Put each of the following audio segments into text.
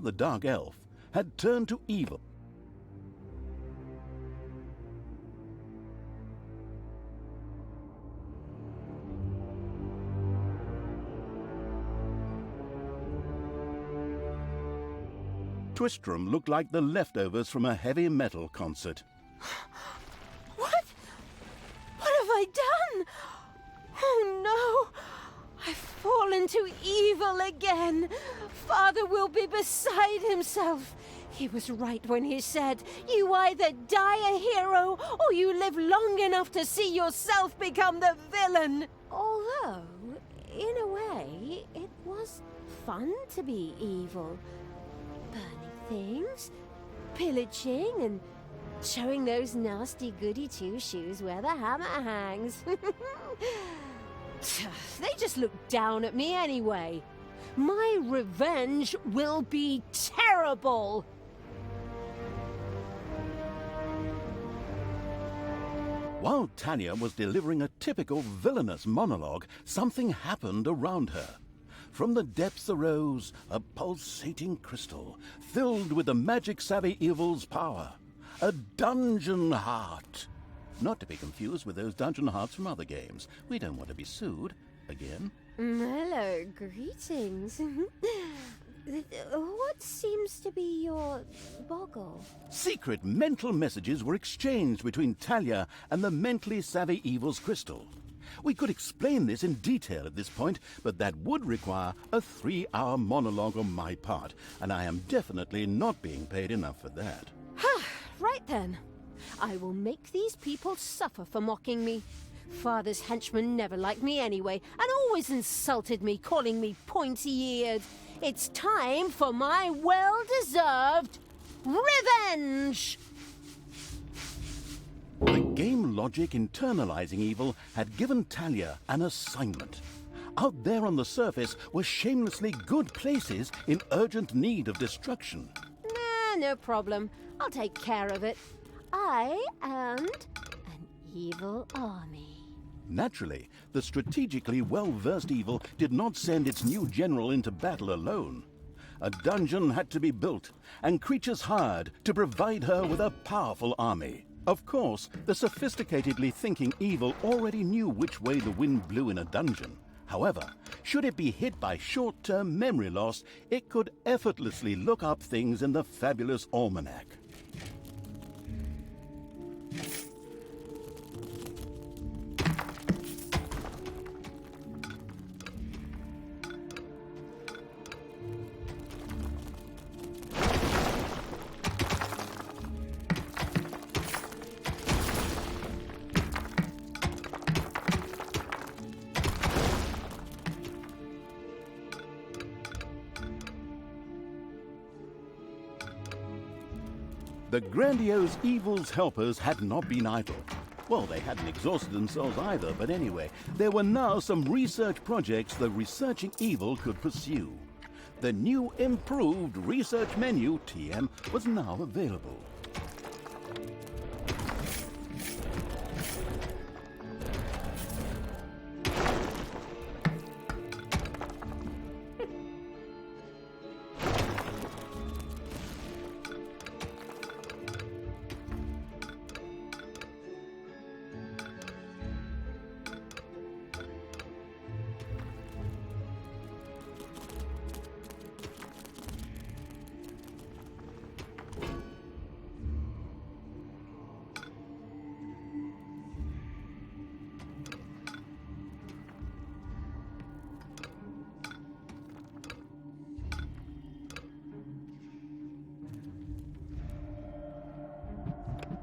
the dark elf, had turned to evil. TWISTRAM looked like the leftovers from a heavy metal concert. What? What have I done? Oh no! I've fallen to evil again. Father will be beside himself. He was right when he said, you either die a hero or you live long enough to see yourself become the villain. Although, in a way, it was fun to be evil. Burning things, pillaging, and showing those nasty goody two-shoes where the hammer hangs. They just look down at me anyway. My revenge will be terrible. While Talia was delivering a typical villainous monologue, something happened around her. From the depths arose a pulsating crystal filled with the magic-savvy evil's power. A dungeon heart. Not to be confused with those dungeon hearts from other games. We don't want to be sued again. Hello, greetings. What seems to be your boggle? Secret mental messages were exchanged between Talia and the mentally savvy evil's crystal. We could explain this in detail at this point, but that would require a 3-hour monologue on my part, and I am definitely not being paid enough for that. Right then. I will make these people suffer for mocking me. Father's henchmen never liked me anyway, and always insulted me, calling me pointy-eared. It's time for my well-deserved revenge! The game logic internalizing evil had given Talia an assignment. Out there on the surface were shamelessly good places in urgent need of destruction. Nah, no problem. I'll take care of it. I and an evil army. Naturally, the strategically well-versed evil did not send its new general into battle alone. A dungeon had to be built, and creatures hired to provide her with a powerful army. Of course, the sophisticatedly thinking evil already knew which way the wind blew in a dungeon. However, should it be hit by short-term memory loss, it could effortlessly look up things in the fabulous almanac. The grandiose evil's helpers had not been idle. Well, they hadn't exhausted themselves either, but anyway, there were now some research projects the researching evil could pursue. The new improved research menu, TM, was now available.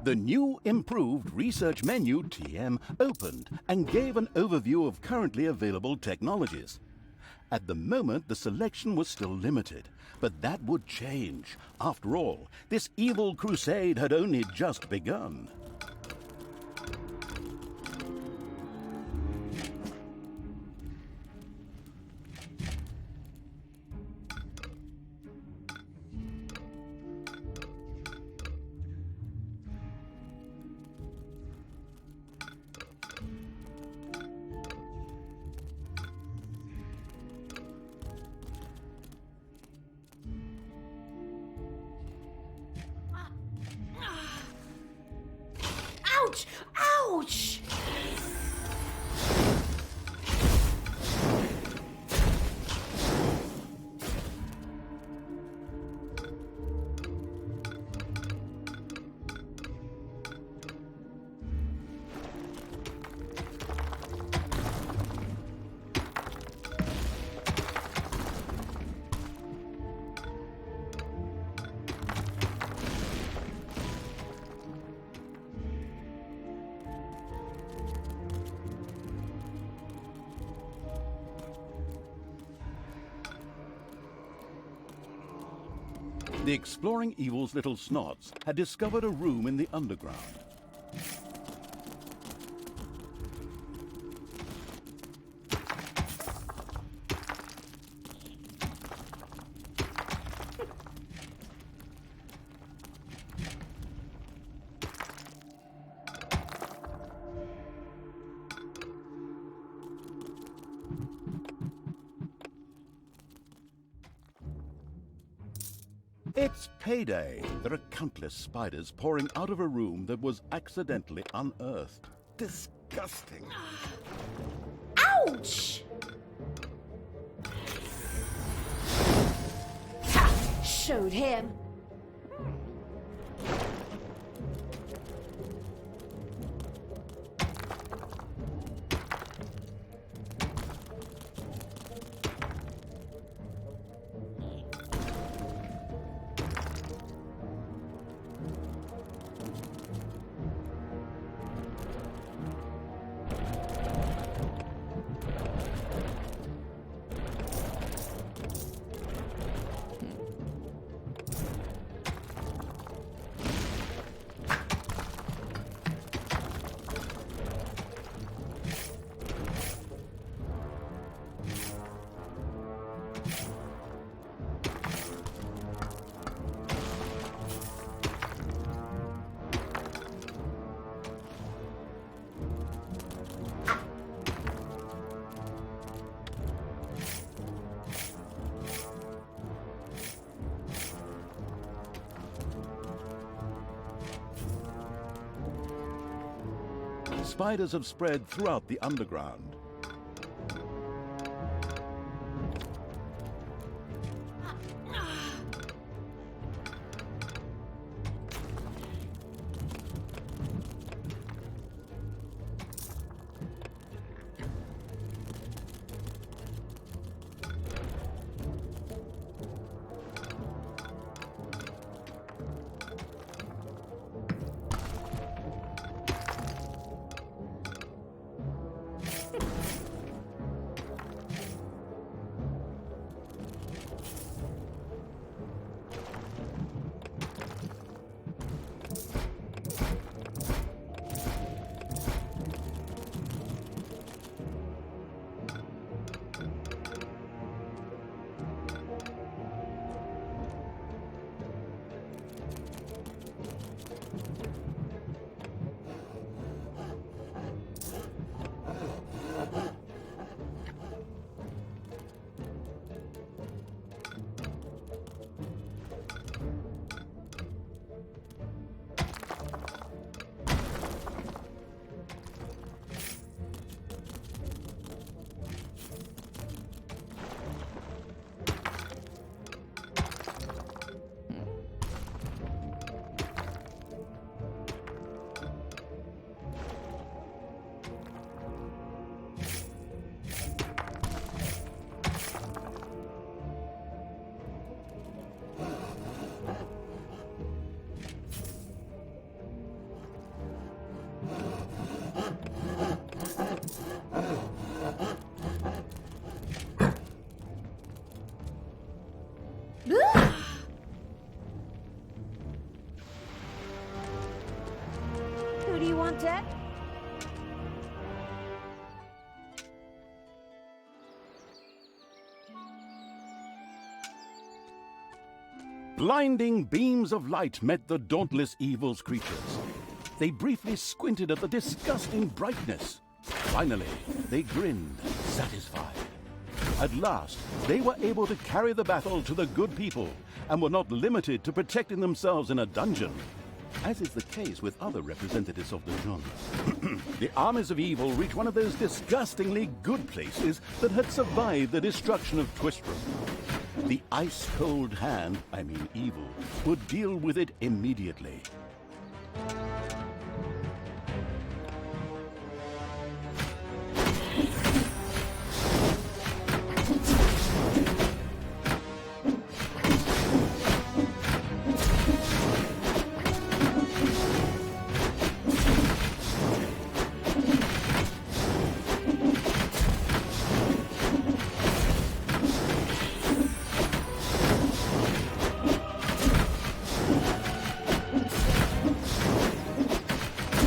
The new improved research menu, TM, opened and gave an overview of currently available technologies. At the moment, the selection was still limited, but that would change. After all, this evil crusade had only just begun. Ouch! Ouch! The exploring evil's little snots had discovered a room in the underground. It's payday. There are countless spiders pouring out of a room that was accidentally unearthed. Disgusting. Ouch! Ha! Showed him. Spiders have spread throughout the underground. Who do you want dead? Blinding beams of light met the dauntless evil's creatures. They briefly squinted at the disgusting brightness. Finally, they grinned, satisfied. At last, they were able to carry the battle to the good people and were not limited to protecting themselves in a dungeon. As is the case with other representatives of the genre, the armies of evil reach one of those disgustingly good places that had survived the destruction of Twistram. The ice-cold hand, I mean evil, would deal with it immediately.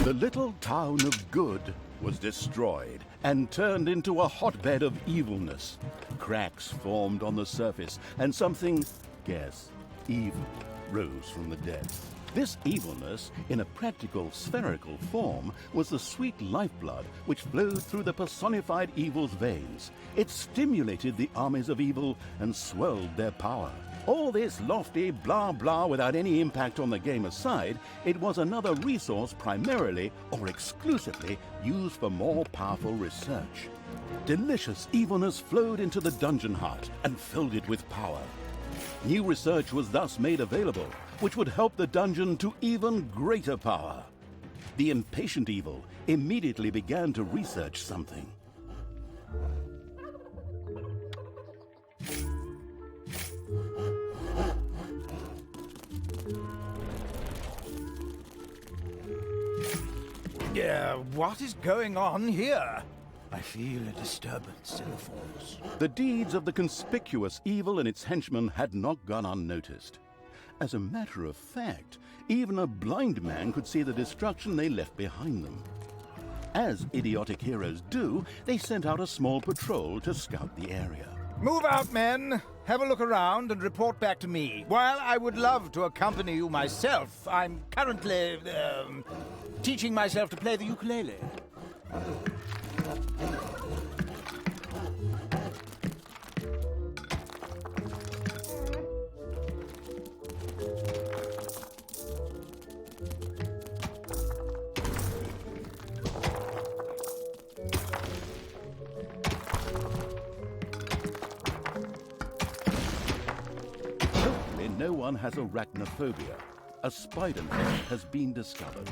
The little town of Good was destroyed and turned into a hotbed of evilness. Cracks formed on the surface, and something, guess, evil, rose from the depths. This evilness, in a practical spherical form, was the sweet lifeblood which flowed through the personified evil's veins. It stimulated the armies of evil and swelled their power. All this lofty blah blah without any impact on the game aside, it was another resource primarily or exclusively used for more powerful research. Delicious evilness flowed into the dungeon heart and filled it with power. New research was thus made available, which would help the dungeon to even greater power. The impatient evil immediately began to research something. What is going on here? I feel a disturbance in the force. The deeds of the conspicuous evil and its henchmen had not gone unnoticed. As a matter of fact, even a blind man could see the destruction they left behind them. As idiotic heroes do, they sent out a small patrol to scout the area. Move out, men! Have a look around and report back to me. While I would love to accompany you myself, I'm currently, teaching myself to play the ukulele. No one has arachnophobia. A spider net has been discovered.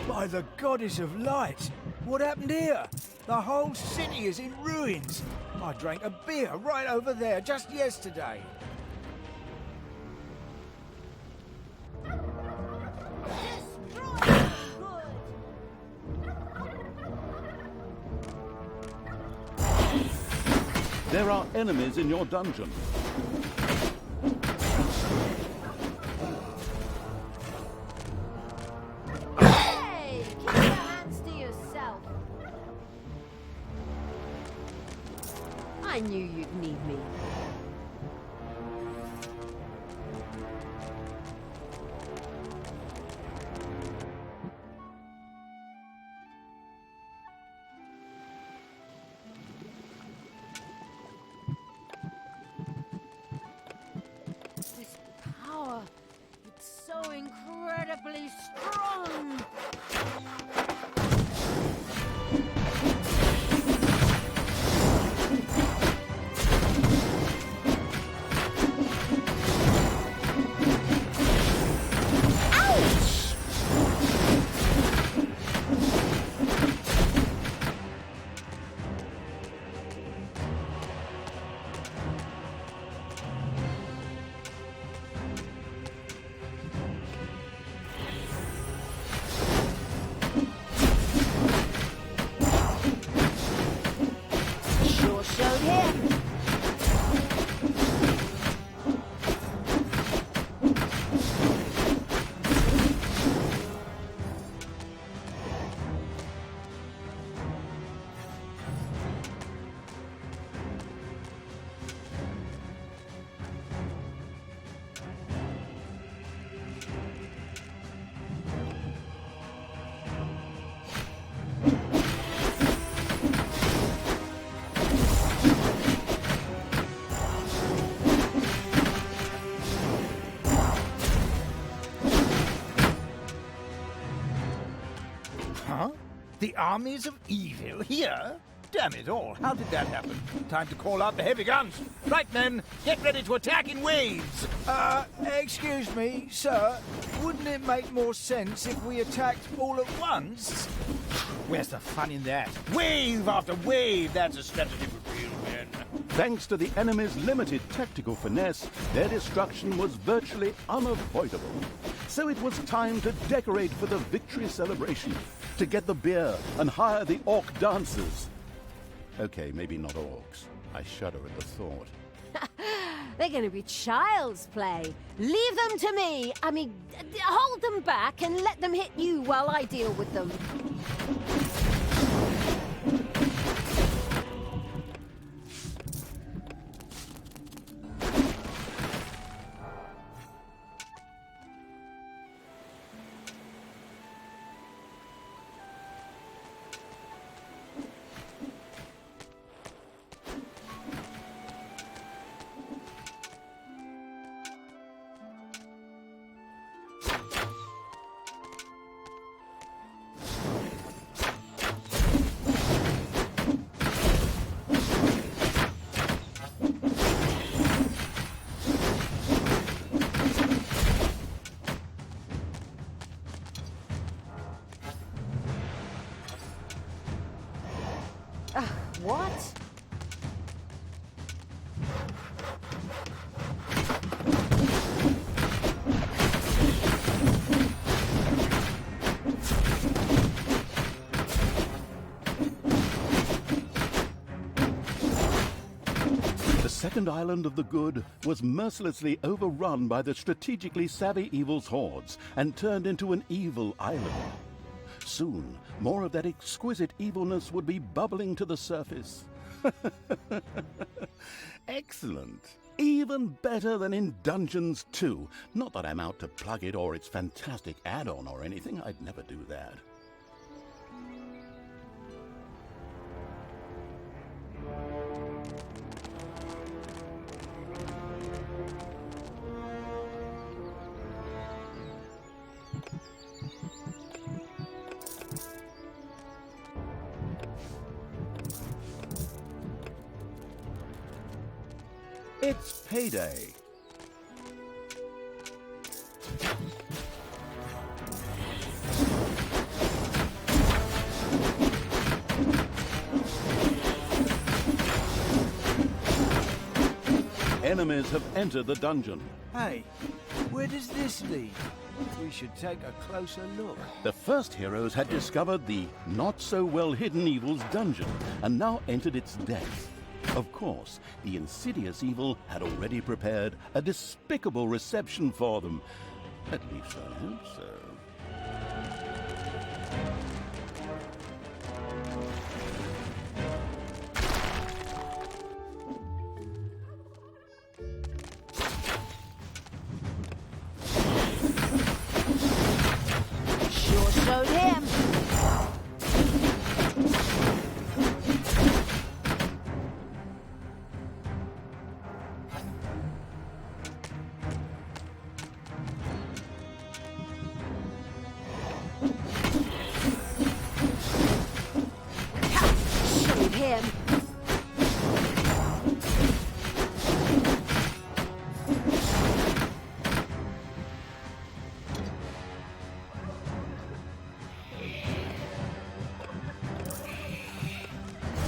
By the goddess of light! What happened here? The whole city is in ruins. I drank a beer right over there just yesterday. There are enemies in your dungeon. Hey! Keep your hands to yourself. I knew you'd need me. This power, it's so incredibly strong. The armies of evil here? Damn it all, how did that happen? Time to call out the heavy guns. Right, men, get ready to attack in waves. Excuse me, sir. Wouldn't it make more sense if we attacked all at once? Where's the fun in that? Wave after wave, that's a strategy for real men. Thanks to the enemy's limited tactical finesse, their destruction was virtually unavoidable. So it was time to decorate for the victory celebration, to get the beer and hire the orc dancers. Okay, maybe not orcs. I shudder at the thought. They're going to be child's play. Leave them to me. I mean, hold them back and let them hit you while I deal with them. What? The second island of the good was mercilessly overrun by the strategically savvy evil's hordes and turned into an evil island. Soon, more of that exquisite evilness would be bubbling to the surface. Excellent. Even better than in Dungeons 2. Not that I'm out to plug it or its fantastic add-on or anything. I'd never do that. It's payday. Enemies have entered the dungeon. Hey, where does this lead? We should take a closer look. The first heroes had discovered the not-so-well-hidden evil's dungeon and now entered its depths. Of course, the insidious evil had already prepared a despicable reception for them. At least I hope so. Sure showed him. Showed him.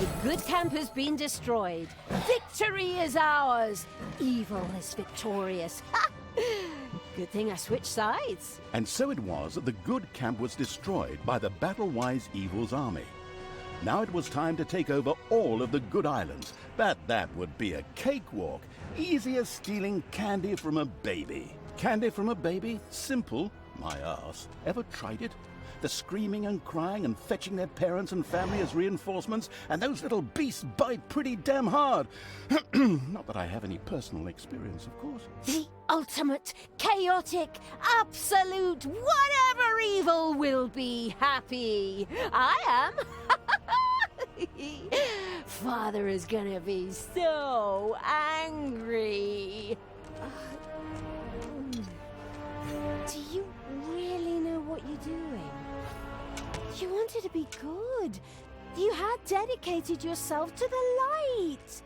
The good camp has been destroyed. Victory is ours. Evil is victorious. Ha! Good thing I switched sides. And so it was that the good camp was destroyed by the battle-wise evil's army. Now it was time to take over all of the good islands, but that would be a cakewalk. Easy as stealing candy from a baby. Candy from a baby? Simple. My ass. Ever tried it? The screaming and crying and fetching their parents and family as reinforcements, and those little beasts bite pretty damn hard. Not that I have any personal experience, of course. The ultimate, chaotic, absolute, whatever evil will be happy. I am. Father is gonna be so angry. Do you really know what you're doing? You wanted to be good. You had dedicated yourself to the light.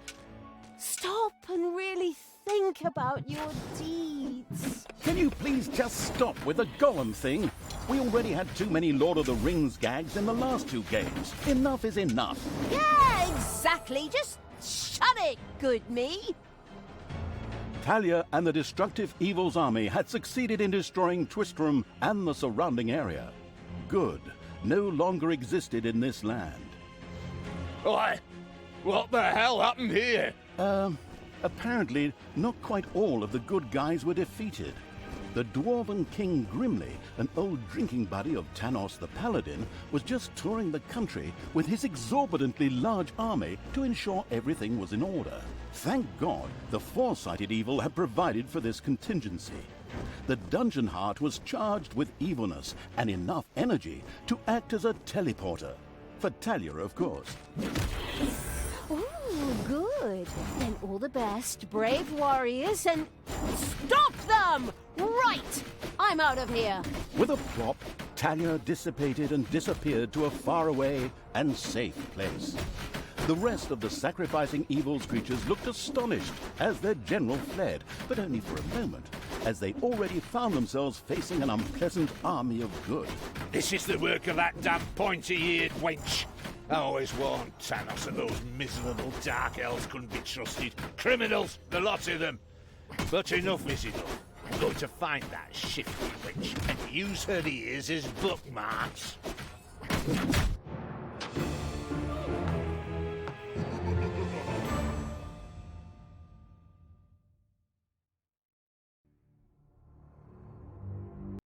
Stop and really think about your deeds. Can you please just stop with the golem thing? We already had too many Lord of the Rings gags in the last 2 games. Enough is enough. Yeah, exactly. Just shut it, good me. Talia and the destructive evil's army had succeeded in destroying TWISTRAM and the surrounding area. Good no longer existed in this land. Oi! What the hell happened here? Apparently, not quite all of the good guys were defeated. The Dwarven King Grimly, an old drinking buddy of Tanos the Paladin, was just touring the country with his exorbitantly large army to ensure everything was in order. Thank God, the foresighted evil had provided for this contingency. The Dungeon Heart was charged with evilness and enough energy to act as a teleporter. For Talia, of course. Ooh, good. Then all the best, brave warriors, and stop them! Right! I'm out of here. With a plop, Talia dissipated and disappeared to a faraway and safe place. The rest of the sacrificing evil's creatures looked astonished as their general fled, but only for a moment, as they already found themselves facing an unpleasant army of good. This is the work of that damn pointy-eared wench. I always warned Tanos that those miserable dark elves couldn't be trusted. Criminals, the lot of them. But enough is enough. I'm going to find that shifty witch and use her ears as bookmarks.